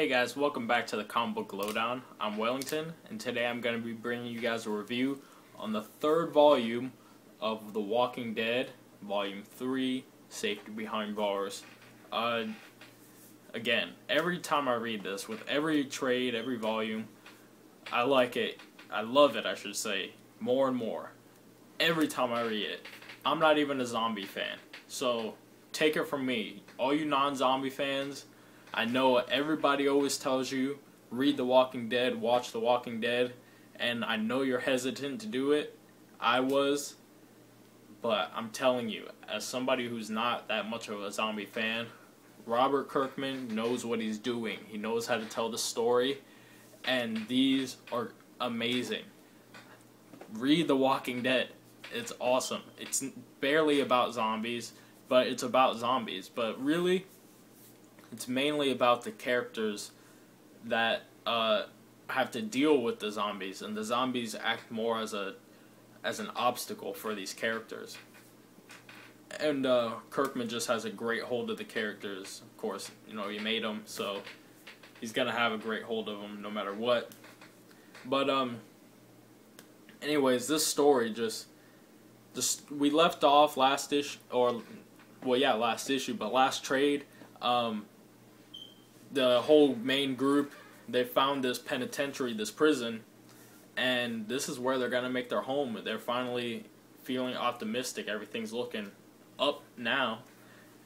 Hey guys, welcome back to the Comic Book Lowdown. I'm Wellington, and today I'm going to be bringing you guys a review on the third volume of The Walking Dead, Volume 3, Safety Behind Bars. Again, every time I read this, with every trade, every volume, I like it. I love it, I should say, more and more. Every time I read it. I'm not even a zombie fan, so take it from me. All you non-zombie fans, I know everybody always tells you, read The Walking Dead, watch The Walking Dead, and I know you're hesitant to do it. I was, but I'm telling you, as somebody who's not that much of a zombie fan, Robert Kirkman knows what he's doing. He knows how to tell the story, and these are amazing. Read The Walking Dead. It's awesome. It's barely about zombies, but it's about zombies. But really, it's mainly about the characters that have to deal with the zombies, and the zombies act more as an obstacle for these characters. And Kirkman just has a great hold of the characters. Of course, you know, he made them, so he's gonna have a great hold of them no matter what. But anyways, this story just we left off last issue, last issue, but last trade. The whole main group, they found this penitentiary, this prison, and this is where they're going to make their home. They're finally feeling optimistic. Everything's looking up now,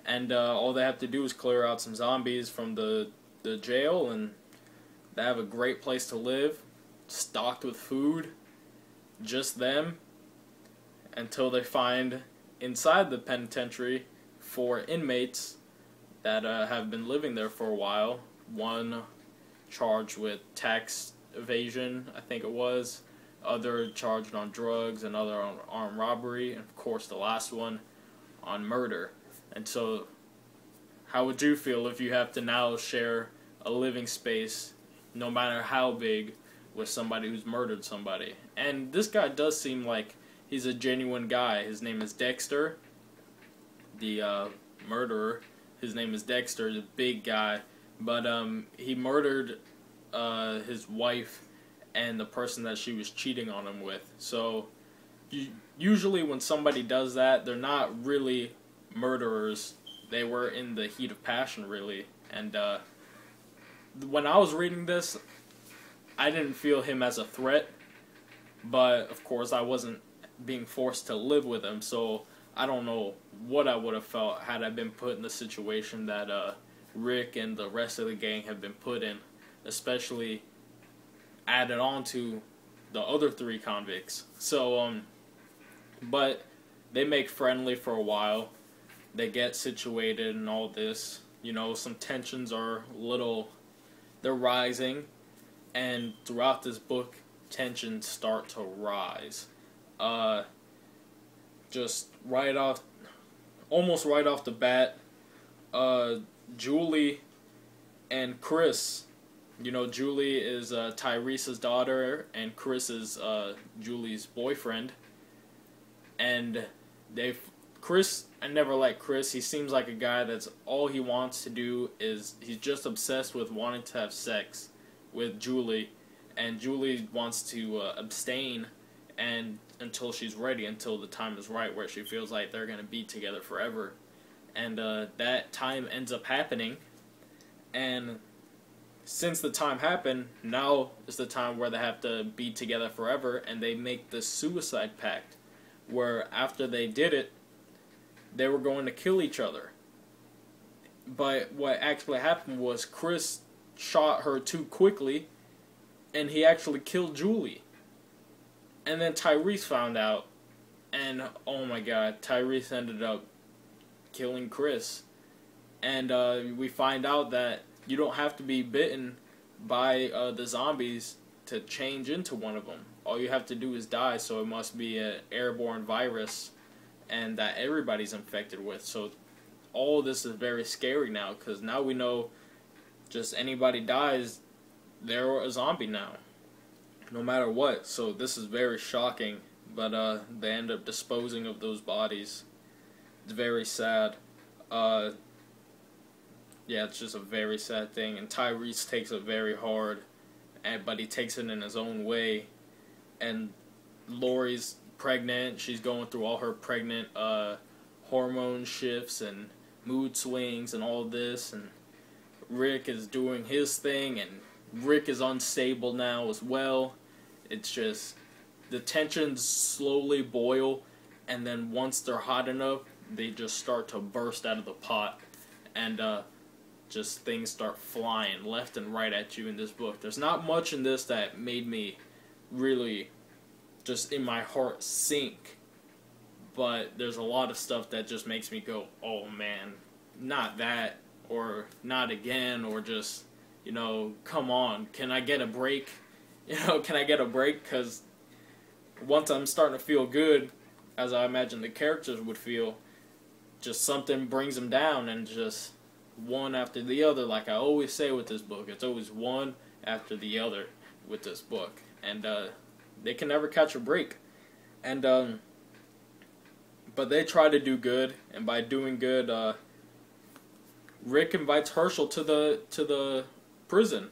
and all they have to do is clear out some zombies from the jail, and they have a great place to live, stocked with food, just them, until they find inside the penitentiary 4 inmates that have been living there for a while. One charged with tax evasion, I think it was. Other charged on drugs, another on armed robbery, and of course the last one on murder. And so, how would you feel if you have to now share a living space, no matter how big, with somebody who's murdered somebody? And this guy does seem like he's a genuine guy. His name is Dexter, the murderer. His name is Dexter, the big guy, but he murdered his wife and the person that she was cheating on him with. So usually when somebody does that, they're not really murderers. They were in the heat of passion, really. And when I was reading this, I didn't feel him as a threat, but of course I wasn't being forced to live with him, so I don't know what I would have felt had I been put in the situation that Rick and the rest of the gang have been put in, especially added on to the other 3 convicts. So, but they make friendly for a while. They get situated and all this. You know, some tensions are they're rising, and throughout this book, tensions start to rise. Just almost right off the bat, Julie and Chris, you know, Julie is Tyrese's daughter, and Chris is Julie's boyfriend, and I never liked Chris. He seems like a guy that's all he wants to do is, he's just obsessed with wanting to have sex with Julie, and Julie wants to abstain until she's ready, until the time is right where she feels like they're going to be together forever. And that time ends up happening, and since the time happened, now is the time where they have to be together forever, and they make this suicide pact where after they did it, they were going to kill each other. But what actually happened was Chris shot her too quickly, and he actually killed Julie. And then Tyrese found out, and oh my god, Tyrese ended up killing Chris. And we find out that you don't have to be bitten by the zombies to change into one of them. All you have to do is die, so it must be an airborne virus, and that everybody's infected with. So all of this is very scary now, because now we know just anybody dies, they're a zombie now, no matter what. So this is very shocking, but they end up disposing of those bodies. It's very sad. yeah, it's just a very sad thing. And Tyrese takes it very hard, but he takes it in his own way. And Lori's pregnant. She's going through all her pregnant hormone shifts and mood swings and all this. And Rick is doing his thing, and Rick is unstable now as well. It's just the tensions slowly boil, and then once they're hot enough, they just start to burst out of the pot, and just things start flying left and right at you in this book. There's not much in this that made me really just in my heart sink, but there's a lot of stuff that just makes me go, oh man, not that, or not again, or just, you know, come on, can I get a break? You know, can I get a break? Because once I'm starting to feel good, as I imagine the characters would feel, just something brings them down, and just one after the other, like I always say with this book. It's always one after the other with this book, and they can never catch a break. And but they try to do good, and by doing good, Rick invites Herschel to the prison.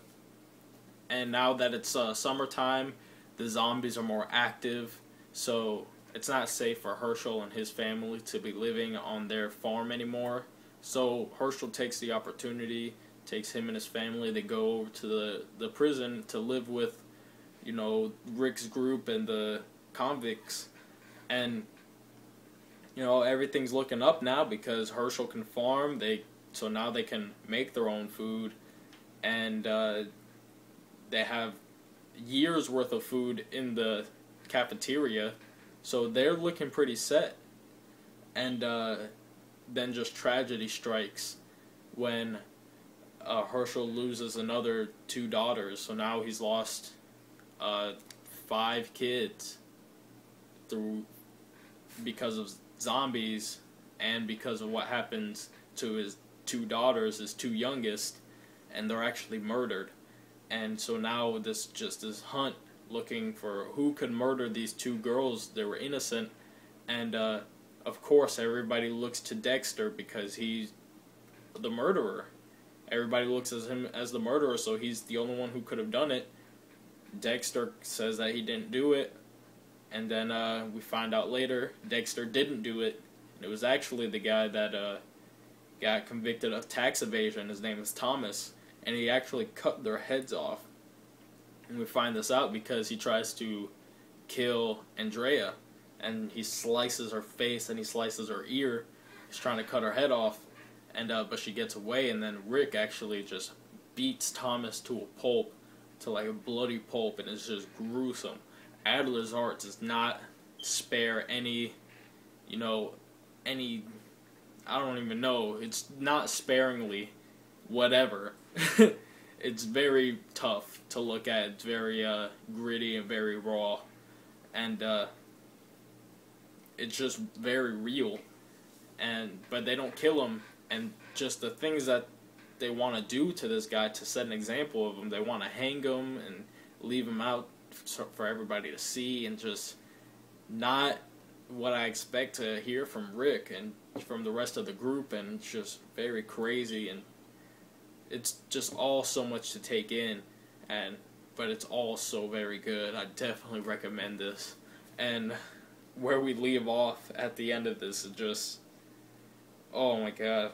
And now that it's summertime, the zombies are more active, so it's not safe for Herschel and his family to be living on their farm anymore. So Herschel takes the opportunity, takes him and his family, they go over to the prison to live with, you know, Rick's group and the convicts. And, you know, everything's looking up now because Herschel can farm, so now they can make their own food, and they have years worth of food in the cafeteria, so they're looking pretty set. And then just tragedy strikes when Herschel loses another 2 daughters, so now he's lost 5 kids because of zombies, and because of what happens to his 2 daughters, his 2 youngest, and they're actually murdered. And so now this hunt looking for who could murder these 2 girls that were innocent, and of course everybody looks to Dexter because he's the murderer. Everybody looks at him as the murderer, so he's the only one who could have done it. Dexter says that he didn't do it, and then we find out later Dexter didn't do it. It was actually the guy that got convicted of tax evasion. His name is Thomas. And he actually cut their heads off. And we find this out because he tries to kill Andrea. And he slices her face and he slices her ear. He's trying to cut her head off. And but she gets away, and then Rick actually just beats Thomas to a pulp. To like a bloody pulp, and it's just gruesome. Adler's art does not spare any, you know, I don't even know. It's not sparingly whatever. It's very tough to look at. It's very gritty and very raw, and it's just very real. But they don't kill him, and just the things that they want to do to this guy to set an example of him. They want to hang him and leave him out for everybody to see, and just not what I expect to hear from Rick and from the rest of the group, and it's just very crazy, and it's just all so much to take in, but it's all so very good. I definitely recommend this. And where we leave off at the end of this is just, oh my god,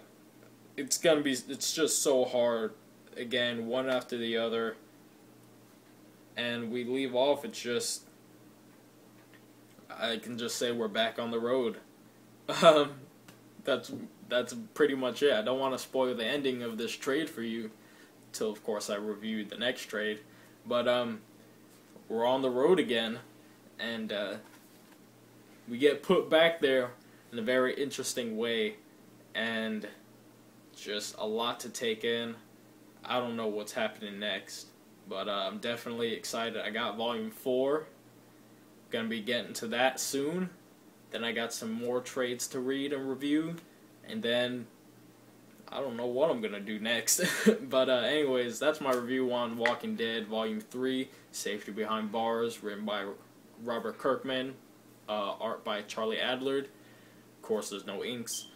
it's just so hard. Again, one after the other, and we leave off. It's just, I can just say we're back on the road. That's pretty much it. I don't want to spoil the ending of this trade for you till, of course, I review the next trade. But we're on the road again, and we get put back there in a very interesting way, and just a lot to take in. I don't know what's happening next, but I'm definitely excited. I got volume 4. Gonna be getting to that soon. Then I got some more trades to read and review, and then I don't know what I'm gonna do next. But anyways, that's my review on Walking Dead Volume 3, Safety Behind Bars, written by Robert Kirkman, art by Charlie Adlard. Of course, there's no inks.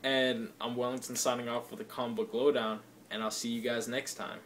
And I'm Wellington signing off with a comic book lowdown, and I'll see you guys next time.